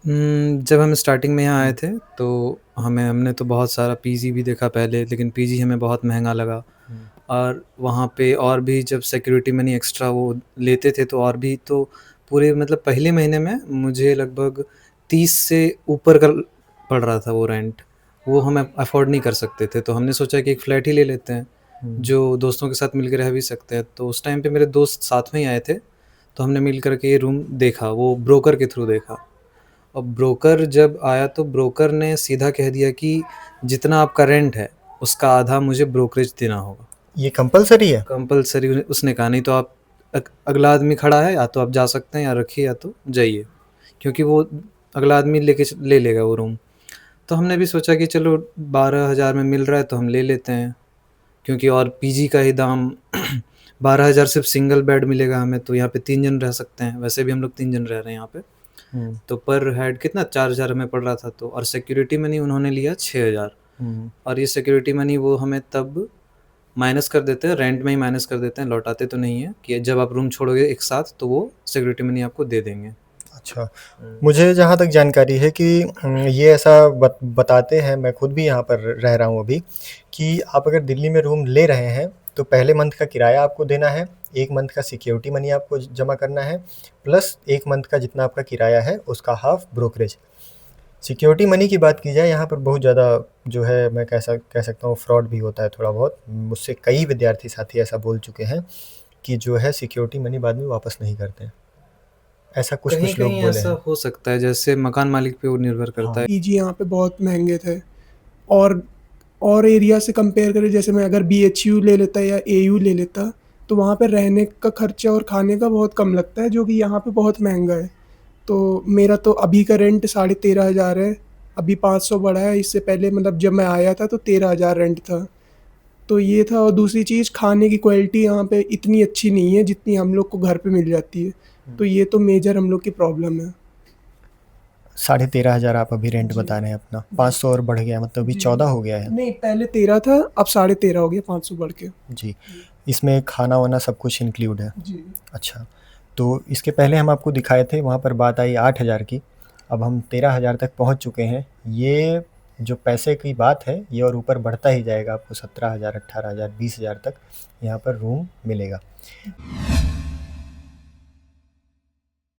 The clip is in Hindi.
जब हम स्टार्टिंग में यहाँ आए थे तो हमने तो बहुत सारा पीजी भी देखा पहले, लेकिन पीजी हमें बहुत महंगा लगा। और वहाँ पे और भी जब सिक्योरिटी मनी एक्स्ट्रा वो लेते थे तो और भी, तो पूरे मतलब पहले महीने में मुझे लगभग 30 से ऊपर का पड़ रहा था वो रेंट। वो हम अफोर्ड नहीं कर सकते थे, तो हमने सोचा कि एक फ्लैट ही ले लेते हैं जो दोस्तों के साथ मिलकर रह भी सकते हैं। तो उस टाइम पे मेरे दोस्त साथ में ही आए थे, तो हमने मिल कर के ये रूम देखा, वो ब्रोकर के थ्रू देखा। और ब्रोकर जब आया तो ब्रोकर ने सीधा कह दिया कि जितना आपका रेंट है उसका आधा मुझे ब्रोकरेज देना होगा। ये कंपलसरी है? कंपलसरी उसने कहा, नहीं तो आप अगला आदमी खड़ा है, या तो आप जा सकते हैं या रखिए या तो जाइए, क्योंकि वो अगला आदमी ले लेगा वो रूम। तो हमने भी सोचा कि चलो 12,000 में मिल रहा है तो हम ले लेते हैं, क्योंकि और पीजी का ही दाम 12,000 सिर्फ सिंगल बेड मिलेगा हमें, तो यहाँ पे 3 जन रह सकते हैं। वैसे भी हम लोग 3 जन रह रहे हैं यहाँ पे। तो पर हेड कितना 4,000 हमें पड़ रहा था। तो और सिक्योरिटी मनी उन्होंने लिया 6,000। और ये सिक्योरिटी मनी वो हमें तब माइनस कर देते हैं, रेंट में ही माइनस कर देते हैं, लौटाते तो नहीं है कि जब आप रूम छोड़ोगे एक साथ तो वो सिक्योरिटी मनी आपको दे देंगे। अच्छा, मुझे जहाँ तक जानकारी है कि ये ऐसा बताते हैं, मैं खुद भी यहाँ पर रह रहा हूँ अभी, कि आप अगर दिल्ली में रूम ले रहे हैं तो पहले मंथ का किराया आपको देना है, 1 मंथ का सिक्योरिटी मनी आपको जमा करना है, प्लस 1 मंथ का जितना आपका किराया है उसका हाफ ब्रोकरेज। सिक्योरिटी मनी की बात की जाए, यहाँ पर बहुत ज़्यादा जो है मैं कह सकता हूँ फ्रॉड भी होता है थोड़ा बहुत। मुझसे कई विद्यार्थी साथी ऐसा बोल चुके हैं कि जो है सिक्योरिटी मनी बाद में वापस नहीं करते हैं। ऐसा कहीं कुछ लोग कहीं बोले ऐसा हैं। हो सकता है, जैसे मकान मालिक पे वो निर्भर करता है। पीजी यहाँ पे बहुत महंगे थे, और एरिया से कंपेयर करें, जैसे मैं अगर BHU ले लेता या AU ले लेता तो वहाँ पे रहने का खर्चा और खाने का बहुत कम लगता है, जो कि यहाँ पे बहुत महंगा है। तो मेरा तो अभी का रेंट 13,500 है, अभी 500 बढ़ा है। इससे पहले मतलब जब मैं आया था तो 13,000 रेंट था। तो ये था। और दूसरी चीज़, खाने की क्वालिटी यहाँ पे इतनी अच्छी नहीं है जितनी हम लोग को घर पे मिल जाती है। तो ये तो मेजर हम लोग की प्रॉब्लम है। 13,500 आप अभी रेंट बता रहे हैं अपना, 500 और बढ़ गया, मतलब अभी 14 हो गया है। नहीं, पहले 13 था, अब 13.5 हो गया, 500 बढ़ के। जी, इसमें खाना वाना सब कुछ इंक्लूड है। जी। अच्छा, तो इसके पहले हम आपको दिखाए थे, वहाँ पर बात आई 8,000 की, अब हम 13,000 तक पहुँच चुके हैं। ये जो पैसे की बात है ये और ऊपर बढ़ता ही जाएगा, आपको 17,000, 18,000, 20,000 तक यहाँ पर रूम मिलेगा।